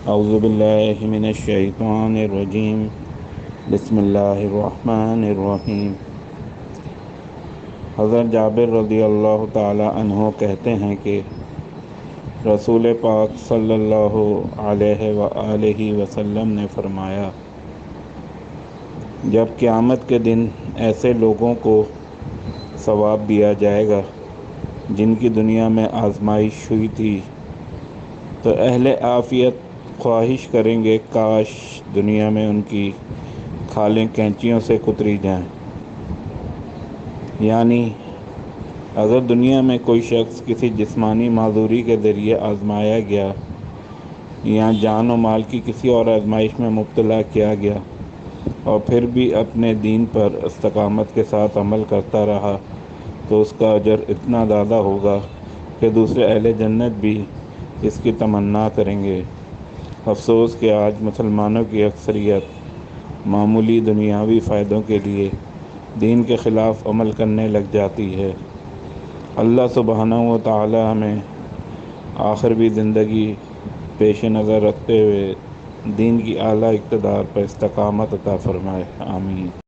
اعوذ باللہ من الشیطان الرجیم بسم اللہ الرحمن الرحیم۔ حضرت جابر رضی اللہ تعالی عنہ کہتے ہیں کہ رسول پاک صلی اللہ علیہ وآلہ وسلم نے فرمایا، جب قیامت کے دن ایسے لوگوں کو ثواب دیا جائے گا جن کی دنیا میں آزمائش ہوئی تھی تو اہل عافیت خواہش کریں گے کاش دنیا میں ان کی کھالیں کینچیوں سے کتری جائیں۔ یعنی اگر دنیا میں کوئی شخص کسی جسمانی معذوری کے ذریعے آزمایا گیا یا جان و مال کی کسی اور آزمائش میں مبتلا کیا گیا اور پھر بھی اپنے دین پر استقامت کے ساتھ عمل کرتا رہا تو اس کا اجر اتنا زیادہ ہوگا کہ دوسرے اہل جنت بھی اس کی تمنا کریں گے۔ افسوس کہ آج مسلمانوں کی اکثریت معمولی دنیاوی فائدوں کے لیے دین کے خلاف عمل کرنے لگ جاتی ہے۔ اللہ سبحانہ و تعالی ہمیں آخروی زندگی پیش نظر رکھتے ہوئے دین کی اعلیٰ اقتدار پر استقامت عطا فرمائے، آمین۔